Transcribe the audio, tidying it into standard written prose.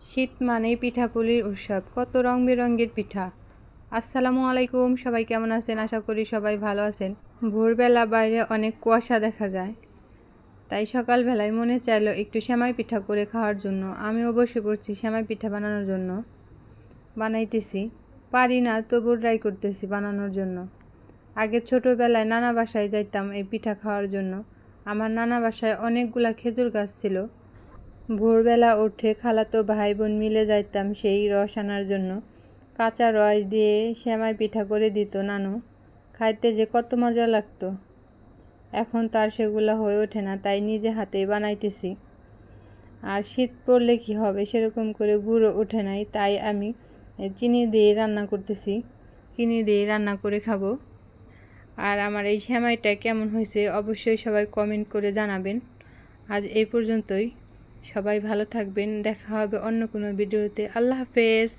শীত মানেই পিঠাপুলির উৎসব, কত রং বেরঙের পিঠা। আসসালামু আলাইকুম, সবাই কেমন আছেন? আশা করি সবাই ভালো আছেন। ভোরবেলা বাইরে অনেক কুয়াশা দেখা যায়, তাই সকালবেলায় মনে চাইলো একটু সেমাই পিঠা করে খাওয়ার জন্য। আমিও বসে পড়ছি সেমাই পিঠা বানানোর জন্য। বানাইতেছি, পারি না তবু ট্রাই করতেছি বানানোর জন্য। আগে ছোটোবেলায় নানা বাসায় যাইতাম এই পিঠা খাওয়ার জন্য। আমার নানা বাসায় অনেকগুলা খেজুর গাছ ছিল। ভোরবেলা উঠে খালাতো ভাই বোন মিলে যাইতাম সেই রস আনার জন্য। কাঁচা রস দিয়ে সেমাই পিঠা করে দিত নানু। খাইতে যে কত মজা লাগতো। এখন তো আর সেগুলো হয়ে ওঠে না, তাই নিজে হাতেই বানাইতেছি। আর শীত পড়লে কি হবে, সেরকম করে গুঁড়ো ওঠে নাই, তাই আমি চিনি দিয়ে রান্না করতেছি। চিনি দিয়ে রান্না করে খাবো। আর আমার এই সেমাইটা কেমন হয়েছে অবশ্যই সবাই কমেন্ট করে জানাবেন। আজ এই পর্যন্তই। সবাই ভালো থাকবেন, দেখা হবে অন্য কোনো ভিডিওতে। আল্লাহ হাফেজ।